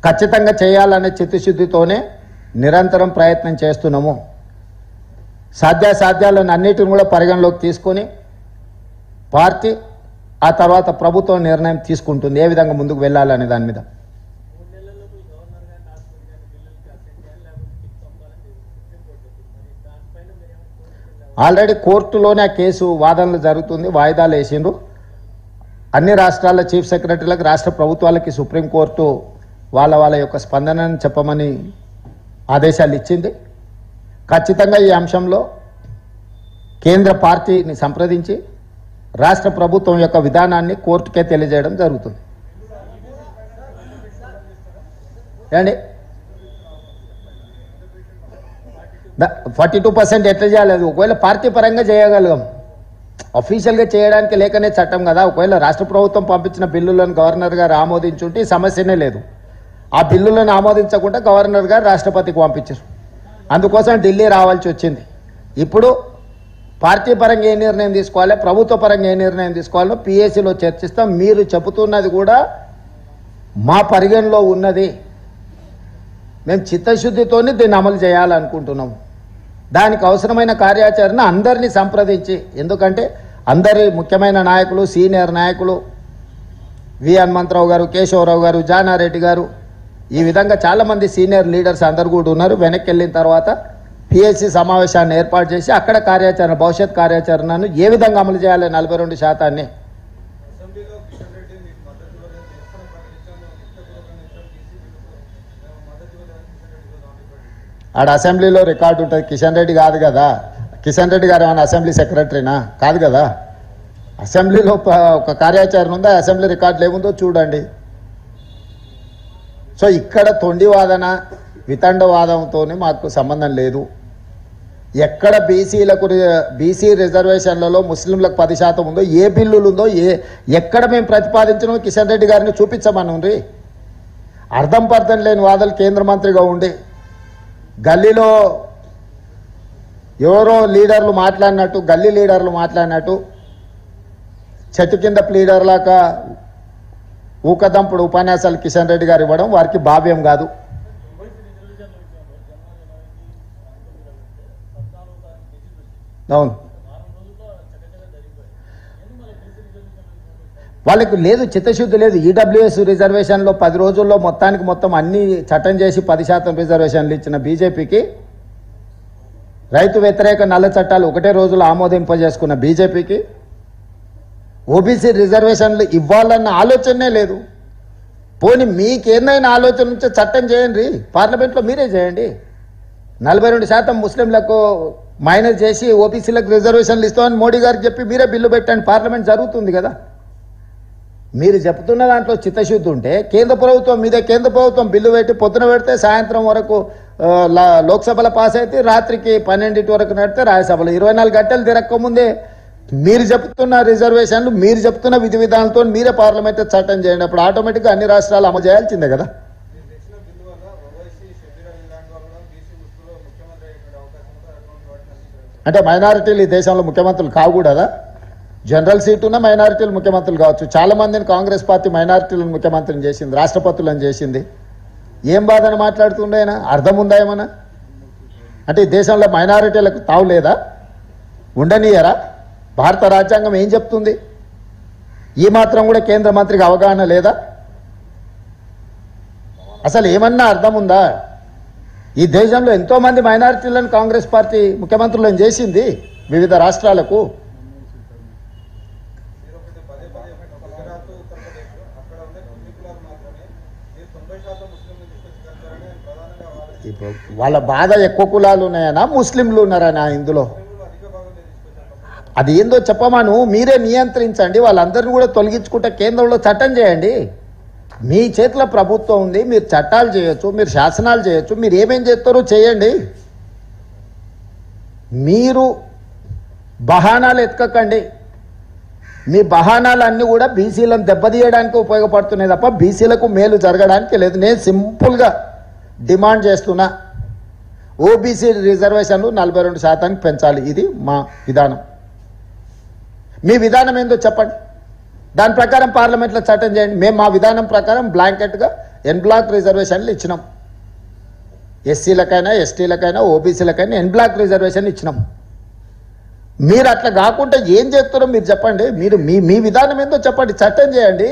ఖచ్చితంగా చేయాలనే చిత్తశుద్ధితోనే నిరంతరం ప్రయత్నం చేస్తున్నాము. సాధ్యాసాధ్యాలను అన్నిటిని కూడా పరిగణలోకి తీసుకొని పార్టీ ఆ తర్వాత ప్రభుత్వం నిర్ణయం తీసుకుంటుంది ఏ విధంగా ముందుకు వెళ్ళాలనే దాని మీద. ఆల్రెడీ కోర్టులోనే ఆ కేసు వాదనలు జరుగుతుంది, వాయిదాలు వేసిండ్రు. అన్ని రాష్ట్రాల చీఫ్ సెక్రటరీలకు రాష్ట్ర ప్రభుత్వాలకి సుప్రీంకోర్టు వాళ్ళ యొక్క స్పందనను చెప్పమని ఆదేశాలు ఇచ్చింది. ఖచ్చితంగా ఈ అంశంలో కేంద్ర పార్టీని సంప్రదించి రాష్ట్ర ప్రభుత్వం యొక్క విధానాన్ని కోర్టుకే తెలియజేయడం జరుగుతుంది. ఏమండి 42% ఎట్లా చేయాలి? ఒకవేళ పార్టీ పరంగా చేయగలం, అఫీషియల్గా చేయడానికి లేకనే చట్టం కదా. ఒకవేళ రాష్ట్ర ప్రభుత్వం పంపించిన బిల్లులను గవర్నర్ గారు ఆమోదించుంటే సమస్యనే లేదు. ఆ బిల్లులను ఆమోదించకుండా గవర్నర్ గారు రాష్ట్రపతికి పంపించారు. అందుకోసం ఢిల్లీ రావాల్సి వచ్చింది. ఇప్పుడు పార్టీ పరంగా ఏ నిర్ణయం తీసుకోవాలి, ప్రభుత్వ పరంగా ఏ నిర్ణయం తీసుకోవాలో పిఏసీలో చర్చిస్తాం. మీరు చెబుతున్నది కూడా మా పరిగణలో ఉన్నది. మేము చిత్తశుద్ధితోనే దీన్ని అమలు చేయాలనుకుంటున్నాము. దానికి అవసరమైన కార్యాచరణ అందరినీ సంప్రదించి, ఎందుకంటే అందరి ముఖ్యమైన నాయకులు, సీనియర్ నాయకులు వి హనుమంతరావు గారు, కేశవరావు గారు, జానారెడ్డి గారు, ఈ విధంగా చాలామంది సీనియర్ లీడర్స్ అందరు కూడా ఉన్నారు. వెనక్కి వెళ్ళిన తర్వాత పిఎస్సి సమావేశాన్ని ఏర్పాటు చేసి అక్కడ కార్యాచరణ, భవిష్యత్ కార్యాచరణను ఏ విధంగా అమలు చేయాలి 42%. ఆడ అసెంబ్లీలో రికార్డు ఉంటుంది. కిషన్ రెడ్డి కాదు కదా, కిషన్ రెడ్డి గారు ఏమైనా అసెంబ్లీ సెక్రటరీనా? కాదు కదా. అసెంబ్లీలో ఒక కార్యాచరణ ఉందా, అసెంబ్లీ రికార్డులు ఏముందో చూడండి. సో ఇక్కడ తొండి వాదన, వితండవాదంతో మాకు సంబంధం లేదు. ఎక్కడ బీసీ రిజర్వేషన్లలో ముస్లింలకు 10% ఉందో, ఏ బిల్లులు ఉందో, ఎక్కడ మేము ప్రతిపాదించినో కిషన్ రెడ్డి గారిని చూపించమని అర్థం పర్థం లేని వాదనలు కేంద్ర మంత్రిగా ఉండి గల్లీలో ఎవరో లీడర్లు మాట్లాడినట్టు, గల్లీ లీడర్లు మాట్లాడినట్టు చెట్టు కింద లీడర్లాగా ఊకదంపుడు ఉపన్యాసాలు కిషన్ రెడ్డి గారు ఇవ్వడం వారికి భావ్యం కాదు. అవును, వాళ్ళకు లేదు, చిత్తశుద్ధి లేదు. ఈడబ్ల్యూఎస్ రిజర్వేషన్లో 10 రోజుల్లో మొత్తం అన్ని చట్టం చేసి 10% రిజర్వేషన్లు ఇచ్చిన బీజేపీకి, రైతు వ్యతిరేక నల్ల చట్టాలు ఒకటే రోజులో ఆమోదింపజేసుకున్న బీజేపీకి ఓబీసీ రిజర్వేషన్లు ఇవ్వాలన్న ఆలోచనే లేదు. పోనీ మీకేందైనా ఆలోచన ఉంటే చట్టం చేయండి, పార్లమెంట్లో మీరే చేయండి. 42% ముస్లింలకు మైనస్ చేసి ఓబీసీలకు రిజర్వేషన్లు ఇస్తామని మోడీ గారికి చెప్పి మీరే బిల్లు పెట్టండి, పార్లమెంట్ జరుగుతుంది కదా. మీరు చెప్తున్న దాంట్లో చిత్తశుద్ధి ఉంటే కేంద్ర ప్రభుత్వం బిల్లు పెట్టి పొద్దున పెడితే సాయంత్రం వరకు లోక్సభలో పాస్ అయితే రాత్రికి 12 వరకు నడితే రాజ్యసభలో 24 గంటలు తిరగకముందే మీరు చెప్తున్న రిజర్వేషన్లు, మీరు చెప్తున్న విధి విధానాలతో మీరే పార్లమెంట్ చట్టం చేయండి. అప్పుడు ఆటోమేటిక్గా అన్ని రాష్ట్రాలు అమలు చేయాల్సిందే కదా. అంటే మైనారిటీలు ఈ దేశంలో ముఖ్యమంత్రులు కాకూడదా? జనరల్ సీట్ ఉన్న మైనారిటీలు ముఖ్యమంత్రులు కావచ్చు. చాలా మందిని కాంగ్రెస్ పార్టీ మైనారిటీలను ముఖ్యమంత్రిని చేసింది, రాష్ట్రపతులను చేసింది. ఏం బాధని మాట్లాడుతుండేనా? అర్థం ఉందా ఏమన్నా? అంటే ఈ దేశంలో మైనారిటీలకు తావు లేదా? ఉండనీయరా? భారత రాజ్యాంగం ఏం చెప్తుంది? ఈ మాత్రం కూడా కేంద్ర మంత్రికి అవగాహన లేదా? అసలు ఏమన్నా అర్థం ఉందా? ఈ దేశంలో ఎంతోమంది మైనారిటీలను కాంగ్రెస్ పార్టీ ముఖ్యమంత్రులను చేసింది వివిధ రాష్ట్రాలకు. ఇప్పుడు వాళ్ళ బాధ ఎక్కువ కులాలు ఉన్నాయనా, ముస్లింలు ఉన్నారనా ఇందులో? అది ఏందో చెప్పమాను, మీరే నియంత్రించండి. వాళ్ళందరినీ కూడా తొలగించుకుంటే కేంద్రంలో చట్టం చేయండి. మీ చేతిలో ప్రభుత్వం ఉంది, మీరు చట్టాలు చేయొచ్చు, మీరు శాసనాలు చేయొచ్చు, మీరు ఏమేం చేస్తారో చేయండి. మీరు బహానాలు ఎత్తుకండి. మీ బహానాలన్నీ కూడా బీసీలను దెబ్బతీయడానికి ఉపయోగపడుతున్నాయి తప్ప బీసీలకు మేలు జరగడానికి లేదు. నేను సింపుల్గా డిమాండ్ చేస్తున్నా, ఓబీసీ రిజర్వేషన్లు 42% పెంచాలి. ఇది మా విధానం. మీ విధానం ఏందో చెప్పండి, దాని ప్రకారం పార్లమెంట్లో చట్టం చేయండి. మేము మా విధానం ప్రకారం బ్లాంకెట్గా ఎన్ బ్లాక్ రిజర్వేషన్లు ఇచ్చినాం. ఎస్సీలకైనా ఎస్టీలకైనా ఓబీసీలకైనా ఎన్ బ్లాక్ రిజర్వేషన్ ఇచ్చినాం. మీరు అట్లా కాకుండా ఏం చేస్తారో మీరు చెప్పండి. మీరు మీ విధానం ఏందో చెప్పండి. చట్టం చేయండి,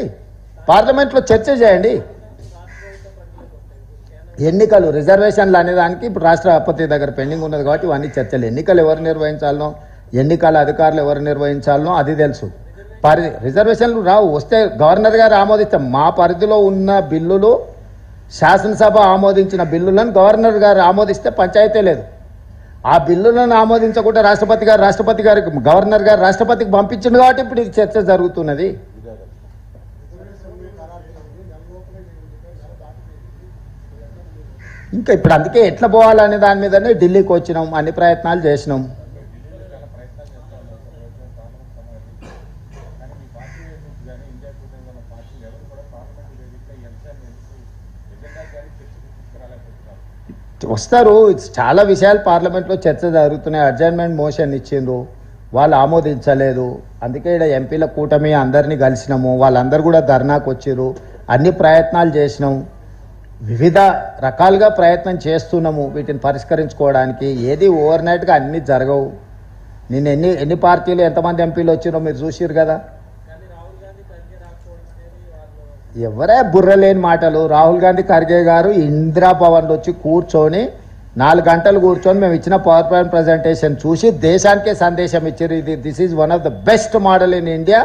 పార్లమెంట్లో చర్చ చేయండి. ఎన్నికలు రిజర్వేషన్లు అనేదానికి ఇప్పుడు రాష్ట్రపతి దగ్గర పెండింగ్ ఉన్నది కాబట్టి ఇవన్నీ చర్చలు. ఎన్నికలు ఎవరు నిర్వహించాలనో, ఎన్నికల అధికారులు ఎవరు నిర్వహించాలనో అది తెలుసు. రిజర్వేషన్లు రావు, వస్తే గవర్నర్ గారు ఆమోదిస్తాం. మా పరిధిలో ఉన్న బిల్లులు, శాసనసభ ఆమోదించిన బిల్లులను గవర్నర్ గారు ఆమోదిస్తే పంచాయతీ లేదు. ఆ బిల్లులను ఆమోదించకుండా రాష్ట్రపతి గారికి గవర్నర్ గారు రాష్ట్రపతికి పంపించింది కాబట్టి ఇప్పుడు ఇది చర్చ జరుగుతున్నది. ఇంకా ఇప్పుడు అందుకే ఎట్లా పోవాలనే దాని మీదనే ఢిల్లీకి వచ్చినాం, అన్ని ప్రయత్నాలు చేసినాం. వస్తారు, చాలా విషయాలు పార్లమెంట్లో చర్చ జరుగుతున్నాయి. అడ్జర్న్మెంట్ మోషన్ ఇచ్చిండ్రు, వాళ్ళు ఆమోదించలేదు. అందుకే ఇక్కడ ఎంపీల కూటమి అందరినీ కలిసినాము, వాళ్ళందరూ కూడా ధర్నాకు వచ్చిర్రు. అన్ని ప్రయత్నాలు చేసినాం, వివిధ రకాలుగా ప్రయత్నం చేస్తున్నాము వీటిని పరిష్కరించుకోవడానికి. ఏది ఓవర్ నైట్గా అన్నీ జరగవు. నిన్న ఎన్ని పార్టీలు ఎంతమంది ఎంపీలు వచ్చిరో మీరు చూసిరు కదా. ఎవరే బుర్రలేని మాటలు. రాహుల్ గాంధీ ఖర్గే గారు ఇందిరా భవన్లో వచ్చి కూర్చొని 4 గంటలు కూర్చొని మేము ఇచ్చిన పవర్ పాయింట్ ప్రజెంటేషన్ చూసి దేశానికే సందేశం ఇచ్చారు. This is one of the best model in India,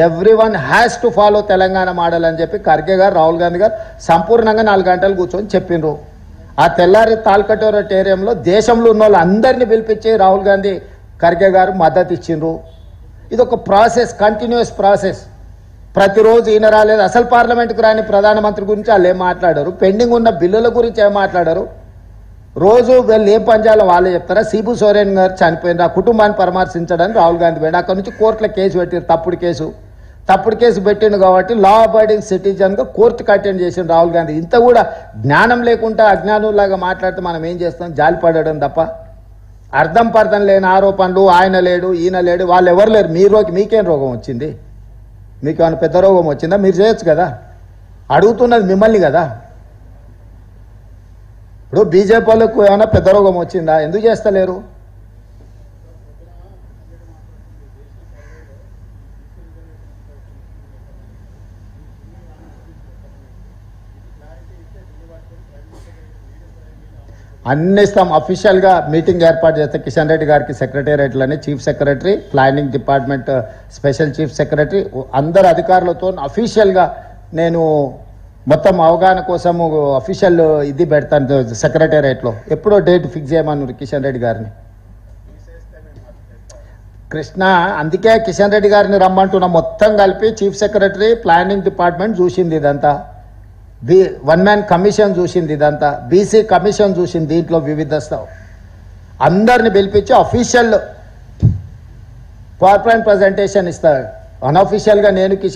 everyone has to follow Telangana model అని చెప్పి ఖర్గే గారు, రాహుల్ గాంధీ గారు సంపూర్ణంగా 4 గంటలు కూర్చొని చెప్పిండ్రు. ఆ తెల్లారి తాల్కటోరటేరియంలో దేశంలో ఉన్న వాళ్ళు అందరినీ పిలిపించి రాహుల్ గాంధీ ఖర్గే గారు మద్దతు ఇచ్చిండ్రు. ఇది ఒక ప్రాసెస్, కంటిన్యూస్ ప్రాసెస్. ప్రతిరోజు ఈయన రాలేదు, అసలు పార్లమెంట్కి రాని ప్రధానమంత్రి గురించి వాళ్ళు ఏం మాట్లాడారు, పెండింగ్ ఉన్న బిల్లుల గురించి ఏం మాట్లాడారు. రోజు వీళ్ళు ఏం పంచాలో వాళ్ళే చెప్తారా. సిబు సోరెన్ గారు చనిపోయిన ఆ కుటుంబాన్ని పరామర్శించడానికి రాహుల్ గాంధీ పోయింది. అక్కడ నుంచి కోర్టులో కేసు పెట్టారు, తప్పుడు కేసు పెట్టిండు కాబట్టి లా అబైడింగ్ సిటిజన్గా కోర్టుకు అటెండ్ చేసిండు రాహుల్ గాంధీ. ఇంత కూడా జ్ఞానం లేకుండా అజ్ఞానులాగా మాట్లాడితే మనం ఏం చేస్తాం, జాలిపడడం తప్ప. అర్థం పర్థం లేని ఆరోపణలు, ఆయన లేడు ఈయన లేడు, వాళ్ళు ఎవరు లేరు. మీకేం రోగం వచ్చింది, మీకు ఏమైనా పెద్ద రోగం వచ్చిందా, మీరు చేయొచ్చు కదా. అడుగుతున్నది మిమ్మల్ని కదా. ఇప్పుడు బీజేపీ వాళ్ళకు ఏమైనా పెద్ద రోగం వచ్చిందా, ఎందుకు చేస్తలేరు? అన్ని ఇస్తాం. అఫీషియల్గా మీటింగ్ ఏర్పాటు చేస్తే కిషన్ రెడ్డి గారికి సెక్రటేరియట్లని, chief secretary, planning department special chief secretary, అందరు అధికారులతో అఫీషియల్గా నేను మొత్తం అవగాహన కోసము అఫీషియల్ ఇది పెడతాను సెక్రటేరియట్లో. ఎప్పుడో డేట్ ఫిక్స్ చేయమన్నారు కిషన్ రెడ్డి గారిని. కృష్ణ, అందుకే కిషన్ రెడ్డి గారిని రమ్మంటున్నా. మొత్తం కలిపి చీఫ్ సెక్రటరీ, ప్లానింగ్ డిపార్ట్మెంట్ చూసింది ఇదంతా. వన్ మ్యాన్ కమిషన్ చూసింది ఇదంతా. బీసీ కమిషన్ చూసింది. దీంట్లో వివిధ అందరిని పిలిపించి అఫీషియల్ పవర్ పాయింట్ ప్రజెంటేషన్ ఇస్తారు. అన్అఫీషియల్గా నేను కిషన్